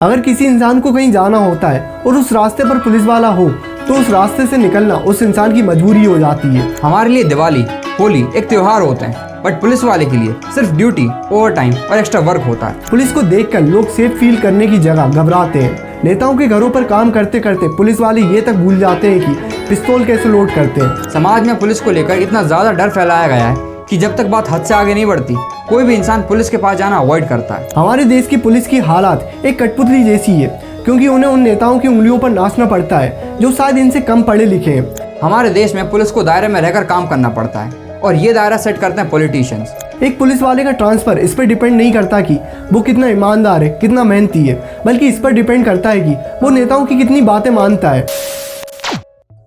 अगर किसी इंसान को कहीं जाना होता है और उस रास्ते पर पुलिस वाला हो तो उस रास्ते से निकलना उस इंसान की मजबूरी हो जाती है। हमारे लिए दिवाली, होली एक त्योहार होते हैं, बट पुलिस वाले के लिए सिर्फ ड्यूटी, ओवर टाइम और एक्स्ट्रा वर्क होता है। पुलिस को देखकर लोग सेफ फील करने की जगह घबराते हैं। नेताओं के घरों पर काम करते करते पुलिस वाले ये तक भूल जाते हैं कि पिस्तौल कैसे लोड करते हैं। समाज में पुलिस को लेकर इतना ज़्यादा डर फैलाया गया है कि जब तक बात हद से आगे नहीं बढ़ती, कोई भी इंसान पुलिस के पास जाना अवॉइड करता है। हमारे देश की पुलिस की हालात एक कठपुतली जैसी है, क्योंकि उन्हें उन नेताओं की उंगलियों पर नाचना पड़ता है जो शायद इनसे कम पढ़े लिखे हैं। हमारे देश में पुलिस को दायरे में रहकर काम करना पड़ता है और ये दायरा सेट करते हैं पॉलिटिशियंस। एक पुलिस वाले का ट्रांसफर इस पर डिपेंड नहीं करता कि वो कितना ईमानदार है, कितना मेहनती है, बल्कि इस पर डिपेंड करता है कि वो नेताओं की कितनी बातें मानता है।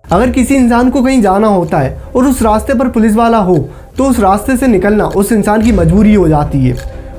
अगर किसी इंसान को कहीं जाना होता है और उस रास्ते पर पुलिस वाला हो तो उस रास्ते से निकलना उस इंसान की मजबूरी हो जाती है।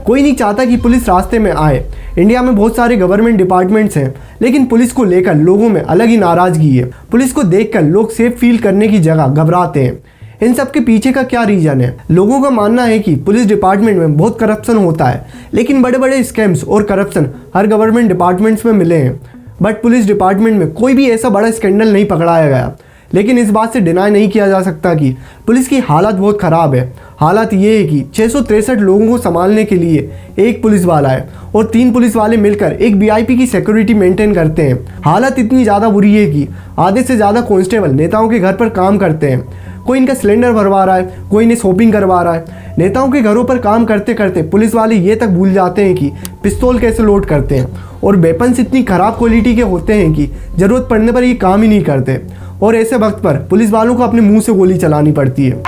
कोई नहीं चाहता कि पुलिस रास्ते में आए। इंडिया में बहुत सारे गवर्नमेंट डिपार्टमेंट्स हैं, लेकिन पुलिस को लेकर लोगों में अलग ही नाराजगी है। पुलिस को देखकर लोग सेफ फील करने की जगह घबराते हैं। इन सब के पीछे का क्या रीजन है? लोगों का मानना है कि पुलिस डिपार्टमेंट में बहुत करप्शन होता है, लेकिन बड़े बड़े स्कैम्स और करप्शन हर गवर्नमेंट डिपार्टमेंट्स में मिले हैं, बट पुलिस डिपार्टमेंट में कोई भी ऐसा बड़ा स्कैंडल नहीं पकड़ाया गया। लेकिन इस बात से डिनाई नहीं किया जा सकता कि पुलिस की हालत बहुत ख़राब है। हालत ये है कि 663 लोगों को संभालने के लिए एक पुलिस वाला है और 3 पुलिस वाले मिलकर एक वीआईपी की सिक्योरिटी मेंटेन करते हैं। हालत इतनी ज़्यादा बुरी है कि आधे से ज़्यादा कांस्टेबल नेताओं के घर पर काम करते हैं। कोई इनका सिलेंडर भरवा रहा है, कोई इन्हें शॉपिंग करवा रहा है। नेताओं के घरों पर काम करते करते पुलिस वाले ये तक भूल जाते हैं कि पिस्तौल कैसे लोड करते हैं, और वेपन्स इतनी ख़राब क्वालिटी के होते हैं कि ज़रूरत पड़ने पर ये काम ही नहीं करते। और ऐसे वक्त पर पुलिस वालों को अपने मुंह से गोली चलानी पड़ती है।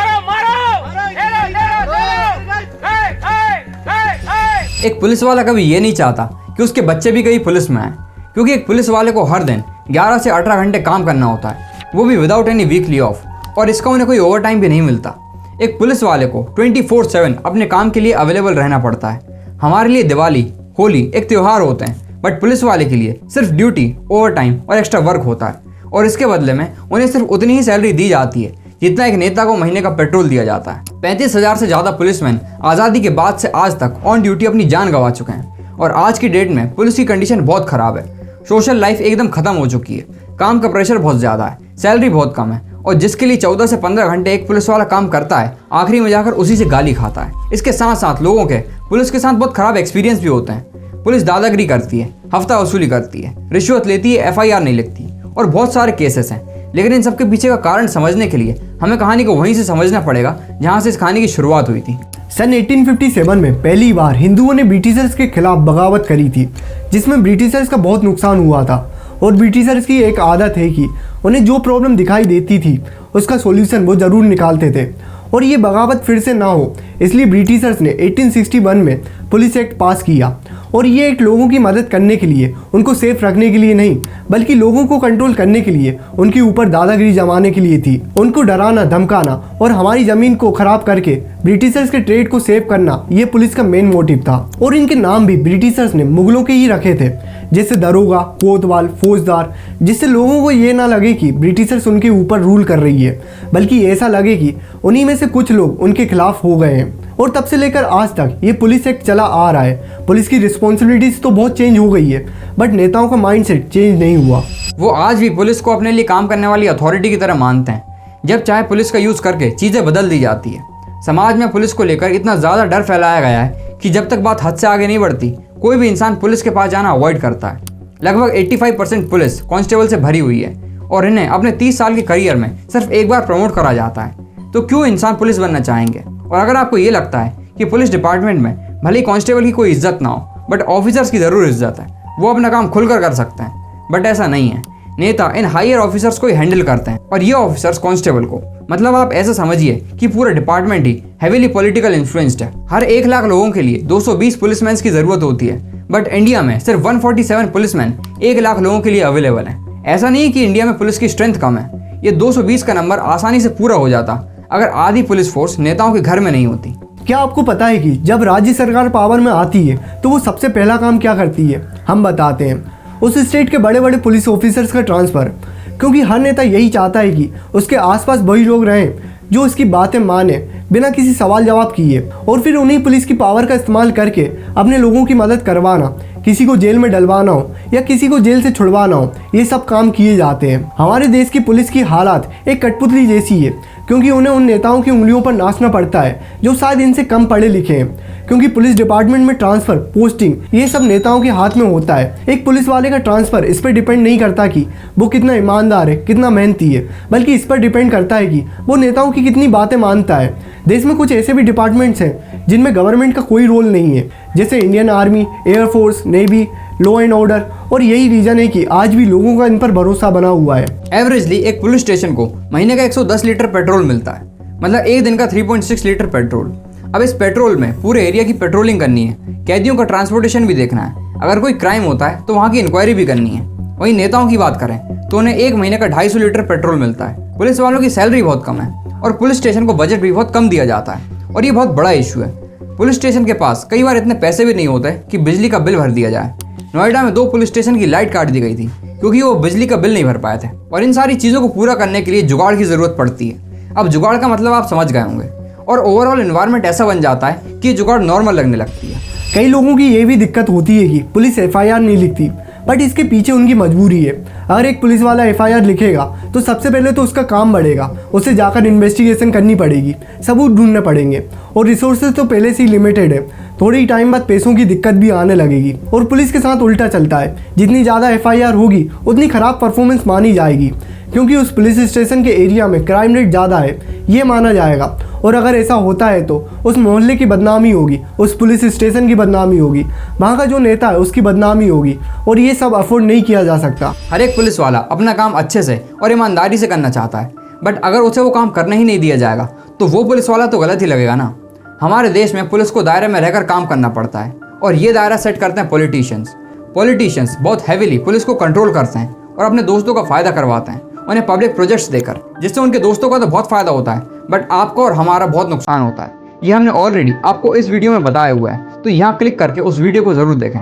एक पुलिस वाला कभी ये नहीं चाहता कि उसके बच्चे भी कहीं पुलिस में आए, क्योंकि एक पुलिस वाले को हर दिन 11 से 18 घंटे काम करना होता है, वो भी विदाउट एनी वीकली ऑफ, और इसका उन्हें कोई ओवर टाइम भी नहीं मिलता। एक पुलिस वाले को 24/7 अपने काम के लिए अवेलेबल रहना पड़ता है। हमारे लिए दिवाली, होली एक त्योहार होते हैं, बट पुलिस वाले के लिए सिर्फ ड्यूटी, ओवर टाइम और एक्स्ट्रा वर्क होता है, और इसके बदले में उन्हें सिर्फ उतनी ही सैलरी दी जाती है जितना एक नेता को महीने का पेट्रोल दिया जाता है। 35,000 से ज़्यादा पुलिसमैन आज़ादी के बाद से आज तक ऑन ड्यूटी अपनी जान गंवा चुके हैं, और आज की डेट में पुलिस की कंडीशन बहुत ख़राब है। सोशल लाइफ एकदम ख़त्म हो चुकी है, काम का प्रेशर बहुत ज़्यादा है, सैलरी बहुत कम है, और जिसके लिए 14 से 15 घंटे एक पुलिस वाला काम करता है, आखिरी में जाकर उसी से गाली खाता है। इसके साथ साथ लोगों के पुलिस के साथ बहुत ख़राब एक्सपीरियंस भी होते हैं। पुलिस दादागिरी करती है, हफ्ता वसूली करती है, रिश्वत लेती है, FIR नहीं लिखती, और बहुत सारे केसेस हैं। लेकिन इन सब के पीछे का कारण समझने के लिए हमें कहानी को वहीं से समझना पड़ेगा जहां से इस कहानी की शुरुआत हुई थी। सन 1857 में पहली बार हिंदुओं ने ब्रिटिशर्स के खिलाफ बगावत करी थी, जिसमें ब्रिटिशर्स का बहुत नुकसान हुआ था। और ब्रिटिशर्स की एक आदत है कि उन्हें जो प्रॉब्लम दिखाई देती थी उसका सॉल्यूशन वो ज़रूर निकालते थे, और ये बगावत फिर से ना हो इसलिए ब्रिटिशर्स ने 1861 में पुलिस एक्ट पास किया। और ये एक लोगों की मदद करने के लिए, उनको सेफ रखने के लिए नहीं, बल्कि लोगों को कंट्रोल करने के लिए, उनके ऊपर दादागिरी जमाने के लिए थी। उनको डराना, धमकाना और हमारी ज़मीन को ख़राब करके ब्रिटिशर्स के ट्रेड को सेव करना, ये पुलिस का मेन मोटिव था। और इनके नाम भी ब्रिटिशर्स ने मुगलों के ही रखे थे, जैसे दरोगा, कोतवाल, फौजदार, जिससे लोगों को ये ना लगे कि ब्रिटिशर्स उनके ऊपर रूल कर रही है, बल्कि ऐसा लगे कि उन्हीं में से कुछ लोग उनके खिलाफ हो गए हैं। और तब से लेकर आज तक ये पुलिस एक्ट चला आ रहा है। पुलिस की रिस्पॉन्सिबिलिटीज तो बहुत चेंज हो गई है, बट नेताओं का माइंडसेट चेंज नहीं हुआ। वो आज भी पुलिस को अपने लिए काम करने वाली अथॉरिटी की तरह मानते हैं, जब चाहे पुलिस का यूज़ करके चीज़ें बदल दी जाती है। समाज में पुलिस को लेकर इतना ज़्यादा डर फैलाया गया है कि जब तक बात हद से आगे नहीं बढ़ती, कोई भी इंसान पुलिस के पास जाना अवॉइड करता है। लगभग 85% पुलिस कांस्टेबल से भरी हुई है, और इन्हें अपने 30 साल के करियर में सिर्फ एक बार प्रमोट करा जाता है। तो क्यों इंसान पुलिस बनना चाहेंगे? और अगर आपको ये लगता है कि पुलिस डिपार्टमेंट में भले ही कांस्टेबल की कोई इज्जत ना हो, बट ऑफिसर्स की ज़रूर इज्जत है, वो अपना काम खुलकर कर सकते हैं, बट ऐसा नहीं है। नेता इन हायर ऑफिसर्स को ही हैंडल करते हैं, और ये ऑफिसर्स कांस्टेबल को। मतलब आप ऐसा समझिए कि पूरा डिपार्टमेंट ही हैवीली पॉलिटिकल इन्फ्लुएंस्ड है। हर 1 लाख लोगों के लिए 220 पुलिसमैन की ज़रूरत होती है, बट इंडिया में सिर्फ 147 पुलिसमैन 1 लाख लोगों के लिए अवेलेबल हैं। ऐसा नहीं है कि इंडिया में पुलिस की स्ट्रेंथ कम है, ये 220 का नंबर आसानी से पूरा हो जाता अगर आधी पुलिस फोर्स नेताओं के घर में नहीं होती। क्या आपको पता है कि जब राज्य सरकार पावर में आती है तो वो सबसे पहला काम क्या करती है? हम बताते हैं, उस स्टेट के बड़े बड़े पुलिस ऑफिसर्स का ट्रांसफ़र। क्योंकि हर नेता यही चाहता है कि उसके आसपास वही लोग रहें जो उसकी बातें माने बिना किसी सवाल जवाब किए, और फिर उन्हीं पुलिस की पावर का इस्तेमाल करके अपने लोगों की मदद करवाना किसी को जेल में डलवाना हो या किसी को जेल से छुड़वाना हो, ये सब काम किए जाते हैं। हमारे देश की पुलिस की हालात एक कठपुतली जैसी है, क्योंकि उन्हें उन नेताओं की उंगलियों पर नाचना पड़ता है जो शायद इनसे कम पढ़े लिखे हैं, क्योंकि पुलिस डिपार्टमेंट में ट्रांसफ़र, पोस्टिंग ये सब नेताओं के हाथ में होता है। एक पुलिस वाले का ट्रांसफ़र इस पर डिपेंड नहीं करता कि वो कितना ईमानदार है, कितना मेहनती है, बल्कि इस पर डिपेंड करता है कि वो नेताओं की कितनी बातें मानता है। देश में कुछ ऐसे भी डिपार्टमेंट्स हैं जिनमें गवर्नमेंट का कोई रोल नहीं है, जैसे Indian army, air force, navy, law and order, और यही रीज़न है कि आज भी लोगों का इन पर भरोसा बना हुआ है। एवरेजली एक पुलिस स्टेशन को महीने का 110 लीटर पेट्रोल मिलता है, मतलब एक दिन का 3.6 लीटर पेट्रोल। अब इस पेट्रोल में पूरे एरिया की पेट्रोलिंग करनी है, कैदियों का ट्रांसपोर्टेशन भी देखना है, अगर कोई क्राइम होता है तो वहाँ की इंक्वायरी भी करनी है। वहीं नेताओं की बात करें तो उन्हें एक महीने का 250 लीटर पेट्रोल मिलता है। पुलिस वालों की सैलरी बहुत कम है और पुलिस स्टेशन को बजट भी बहुत कम दिया जाता है, और ये बहुत बड़ा इशू है। पुलिस स्टेशन के पास कई बार इतने पैसे भी नहीं होते कि बिजली का बिल भर दिया जाए। नोएडा में 2 पुलिस स्टेशन की लाइट काट दी गई थी क्योंकि वो बिजली का बिल नहीं भर पाए थे। और इन सारी चीज़ों को पूरा करने के लिए जुगाड़ की ज़रूरत पड़ती है। अब जुगाड़ का मतलब आप समझ गए होंगे, और ओवरऑल एनवायरनमेंट ऐसा बन जाता है कि जुगाड़ नॉर्मल लगने लगती है। कई लोगों की ये भी दिक्कत होती है कि पुलिस FIR नहीं लिखती, बट इसके पीछे उनकी मजबूरी है। अगर एक पुलिस वाला FIR लिखेगा तो सबसे पहले तो उसका काम बढ़ेगा, उसे जाकर इन्वेस्टिगेशन करनी पड़ेगी, सबूत ढूंढने पड़ेंगे, और रिसोर्सेज तो पहले से ही लिमिटेड है। थोड़ी ही टाइम बाद पैसों की दिक्कत भी आने लगेगी। और पुलिस के साथ उल्टा चलता है, जितनी ज़्यादा FIR होगी उतनी ख़राब परफॉर्मेंस मानी जाएगी, क्योंकि उस पुलिस स्टेशन के एरिया में क्राइम रेट ज़्यादा है, ये माना जाएगा। और अगर ऐसा होता है तो उस मोहल्ले की बदनामी होगी, उस पुलिस स्टेशन की बदनामी होगी, वहाँ का जो नेता है उसकी बदनामी होगी, और ये सब अफोर्ड नहीं किया जा सकता। हर एक पुलिस वाला अपना काम अच्छे से और ईमानदारी से करना चाहता है, बट अगर उसे वो काम करने ही नहीं दिया जाएगा तो वो पुलिस वाला तो गलत ही लगेगा ना। हमारे देश में पुलिस को दायरे में रहकर काम करना पड़ता है, और ये दायरा सेट करते हैं पॉलिटिशियंस बहुत हैवीली पुलिस को कंट्रोल करते हैं और अपने दोस्तों का फ़ायदा करवाते हैं उन्हें पब्लिक प्रोजेक्ट्स देकर, जिससे उनके दोस्तों का तो बहुत फ़ायदा होता है, बट आपको और हमारा बहुत नुकसान होता है। ये हमने ऑलरेडी आपको इस वीडियो में बताया हुआ है, तो यहाँ क्लिक करके उस वीडियो को ज़रूर देखें।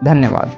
धन्यवाद।